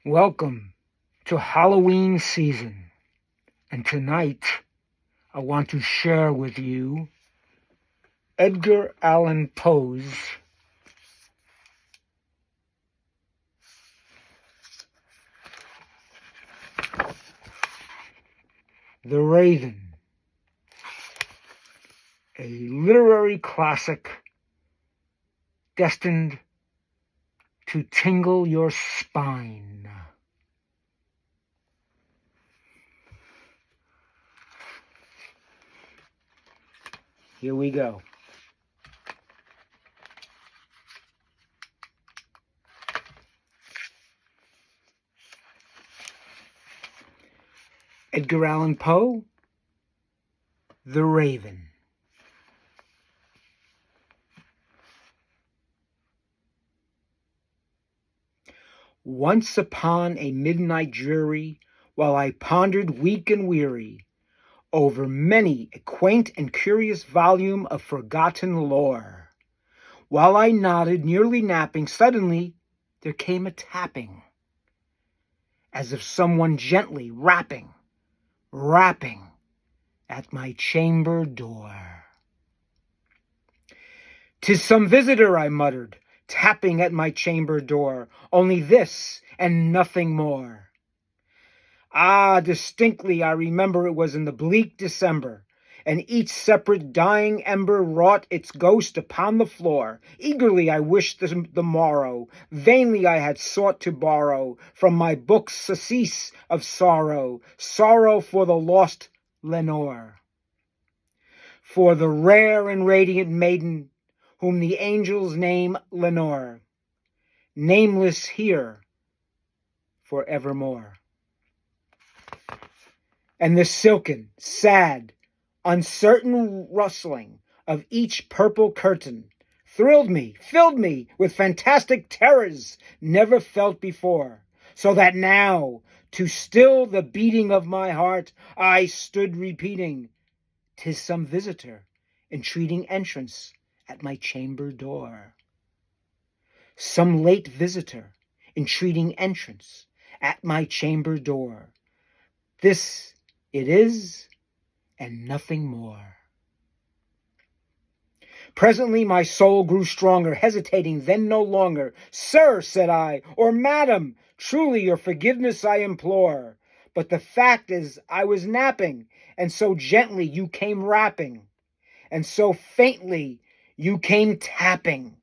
Welcome to Halloween season, and tonight I want to share with you Edgar Allan Poe's The Raven, a literary classic destined to tingle your spine. Here we go. Edgar Allan Poe, The Raven. Once upon a midnight dreary, while I pondered weak and weary over many a quaint and curious volume of forgotten lore, while I nodded, nearly napping, suddenly there came a tapping, as if someone gently rapping at my chamber door. "'Tis some visitor," I muttered, tapping at my chamber door, "only this and nothing more." Ah, distinctly I remember it was in the bleak December, and each separate dying ember wrought its ghost upon the floor. Eagerly I wished the morrow, vainly I had sought to borrow from my books surcease of sorrow, sorrow for the lost Lenore, for the rare and radiant maiden whom the angels name Lenore, nameless here forevermore. And the silken, sad, uncertain rustling of each purple curtain thrilled me, filled me with fantastic terrors never felt before, so that now, to still the beating of my heart, I stood repeating, "'Tis some visitor entreating entrance at my chamber door." Some late visitor entreating entrance at my chamber door. This it is, and nothing more. Presently my soul grew stronger, hesitating then no longer. "Sir," said I, "or madam, truly your forgiveness I implore. But the fact is I was napping, and so gently you came rapping, and so faintly you came tapping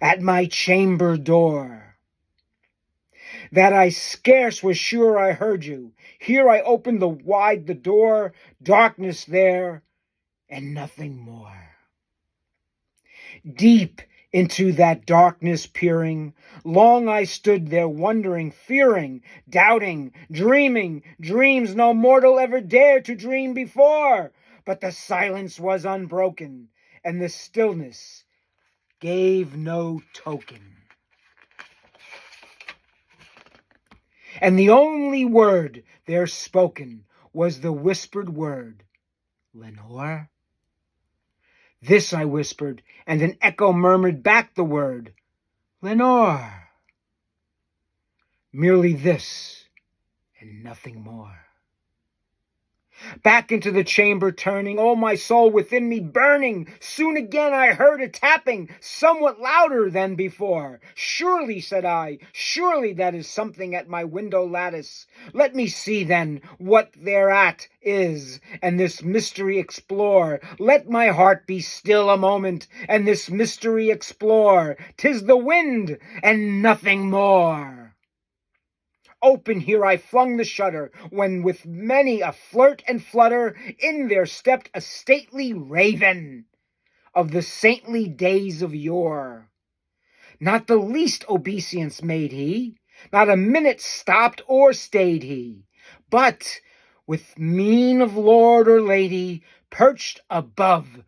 at my chamber door, that I scarce was sure I heard you. Here I opened wide the door, darkness there, and nothing more. Deep into that darkness peering, long I stood there wondering, fearing, doubting, dreaming dreams no mortal ever dared to dream before. But the silence was unbroken, and the stillness gave no token. And the only word there spoken was the whispered word, "Lenore?" This I whispered, and an echo murmured back the word, "Lenore." Merely this, and nothing more. Back into the chamber turning, all my soul within me burning, soon again I heard a tapping, somewhat louder than before. "Surely," said I, "surely that is something at my window lattice. Let me see then what thereat is, and this mystery explore. Let my heart be still a moment, and this mystery explore. 'Tis the wind, and nothing more." Open here I flung the shutter, when with many a flirt and flutter, in there stepped a stately raven of the saintly days of yore. Not the least obeisance made he, not a minute stopped or stayed he, but, with mien of lord or lady, perched above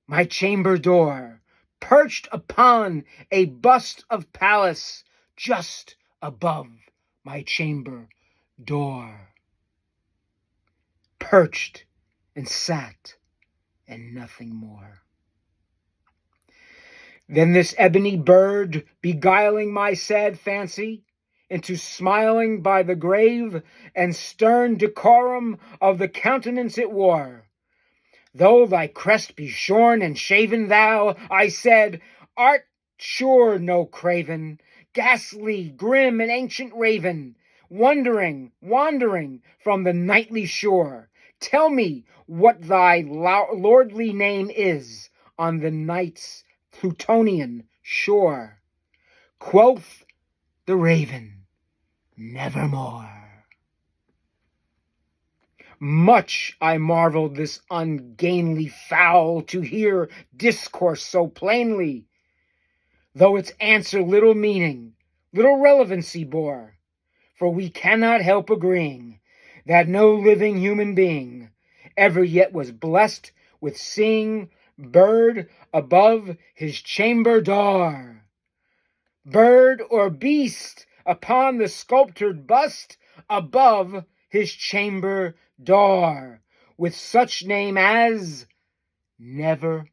my chamber door, perched upon a bust of Pallas, just above my chamber door. Perched and sat, and nothing more. Then this ebony bird, beguiling my sad fancy, into smiling by the grave, and stern decorum of the countenance it wore. Though thy crest be shorn and shaven, thou, I said, art sure no craven, ghastly, grim, and ancient raven, wandering from the nightly shore. Tell me what thy lordly name is on the night's Plutonian shore. Quoth the raven, Nevermore. Much I marveled this ungainly fowl to hear discourse so plainly, though its answer little meaning, little relevancy bore. For we cannot help agreeing that no living human being ever yet was blessed with seeing bird above his chamber door. Bird or beast upon the sculptured bust above his chamber door, with such name as Nevermore.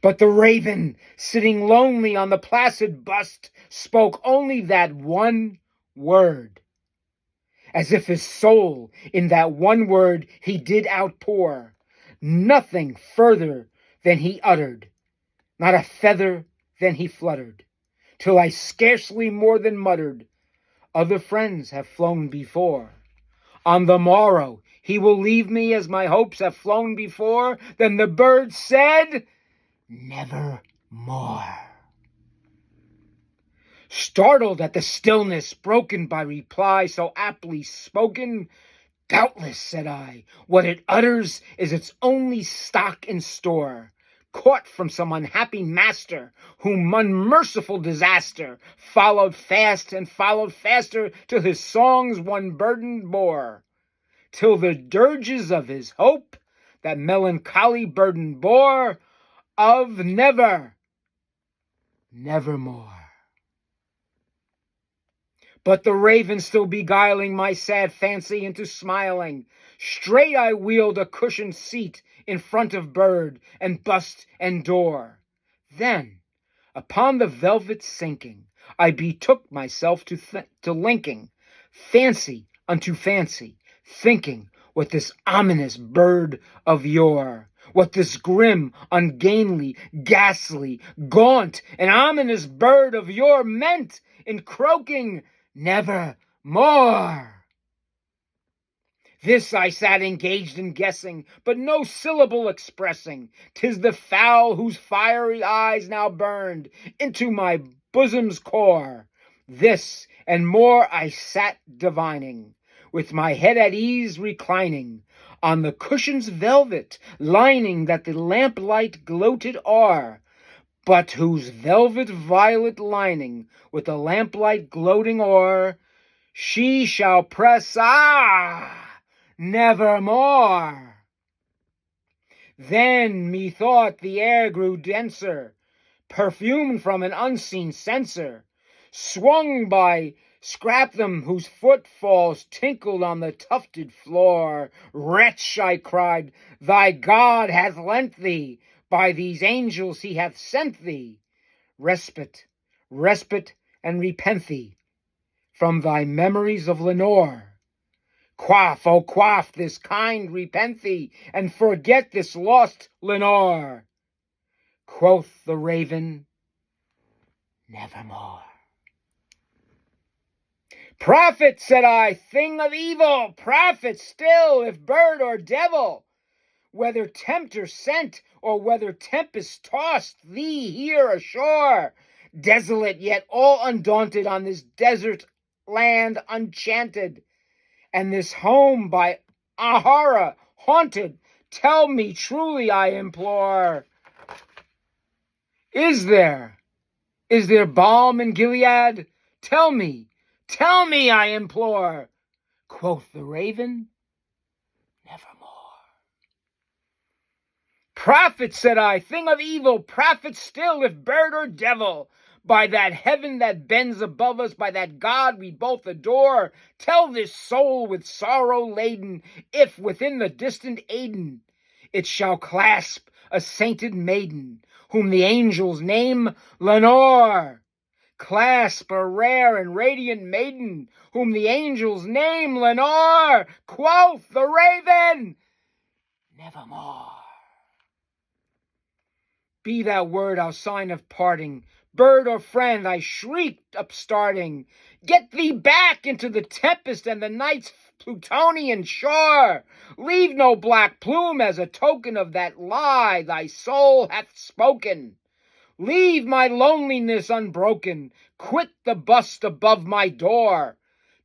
But the raven, sitting lonely on the placid bust, spoke only that one word, as if his soul in that one word he did outpour, nothing further than he uttered, not a feather than he fluttered, till I scarcely more than muttered, other friends have flown before. On the morrow he will leave me as my hopes have flown before. Then the bird said, Nevermore. Startled at the stillness broken by reply so aptly spoken, doubtless, said I, what it utters is its only stock in store, caught from some unhappy master, whom unmerciful disaster followed fast and followed faster, till his songs one burden bore, till the dirges of his hope that melancholy burden bore, of nevermore. But the raven still beguiling my sad fancy into smiling, straight I wheeled a cushioned seat in front of bird and bust and door. Then, upon the velvet sinking, I betook myself to linking fancy unto fancy, thinking what this ominous bird of yore, what this grim, ungainly, ghastly, gaunt, and ominous bird of yore meant in croaking Nevermore. This I sat engaged in guessing, but no syllable expressing. 'Tis the fowl whose fiery eyes now burned into my bosom's core. This and more I sat divining, with my head at ease reclining on the cushion's velvet lining that the lamplight gloated o'er, but whose velvet violet lining with the lamplight gloating o'er, she shall press, nevermore. Then methought the air grew denser, perfumed from an unseen censer, swung by Scraptham, whose footfalls tinkled on the tufted floor. Wretch, I cried, thy God hath lent thee, by these angels he hath sent thee, respite, and repent thee from thy memories of Lenore. Quaff, oh quaff, this kind repent thee, and forget this lost Lenore. Quoth the raven, Nevermore. Prophet, said I, thing of evil, prophet still, if bird or devil, whether tempter sent or whether tempest tossed thee here ashore, desolate yet all undaunted on this desert land unchanted, and this home by Ahara haunted, tell me truly, I implore, is there balm in Gilead? Tell me, I implore. Quoth the raven, Nevermore. Prophet, said I, thing of evil, prophet still, if bird or devil, by that heaven that bends above us, by that God we both adore, tell this soul with sorrow laden, if within the distant Aden it shall clasp a sainted maiden, whom the angels name Lenore. clasp a rare and radiant maiden, whom the angels name Lenore. Quoth the raven, Nevermore. Be that word our sign of parting, bird or friend, I shrieked upstarting. Get thee back into the tempest and the night's Plutonian shore. Leave no black plume as a token of that lie thy soul hath spoken. Leave my loneliness unbroken. Quit the bust above my door.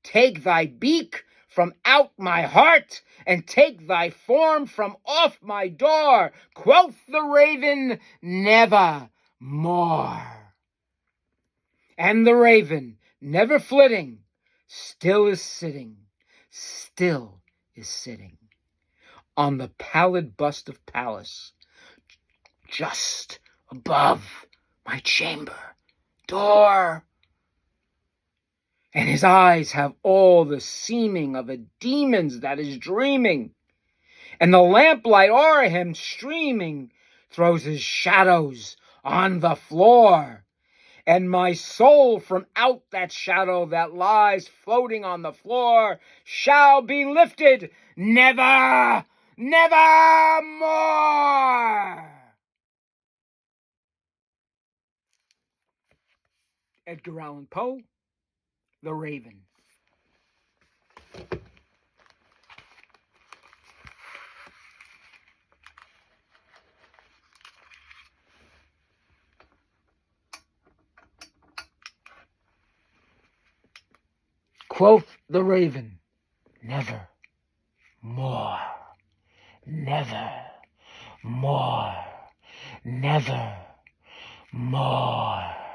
Take thy beak from out my heart, and take thy form from off my door. Quoth the raven, Nevermore. And the raven, never flitting, still is sitting on the pallid bust of Pallas, just above my chamber door. And his eyes have all the seeming of a demon's that is dreaming, and the lamplight o'er him streaming throws his shadows on the floor. And my soul from out that shadow that lies floating on the floor shall be lifted nevermore. Edgar Allan Poe, The Raven. Quoth the raven, never more, never more, never more.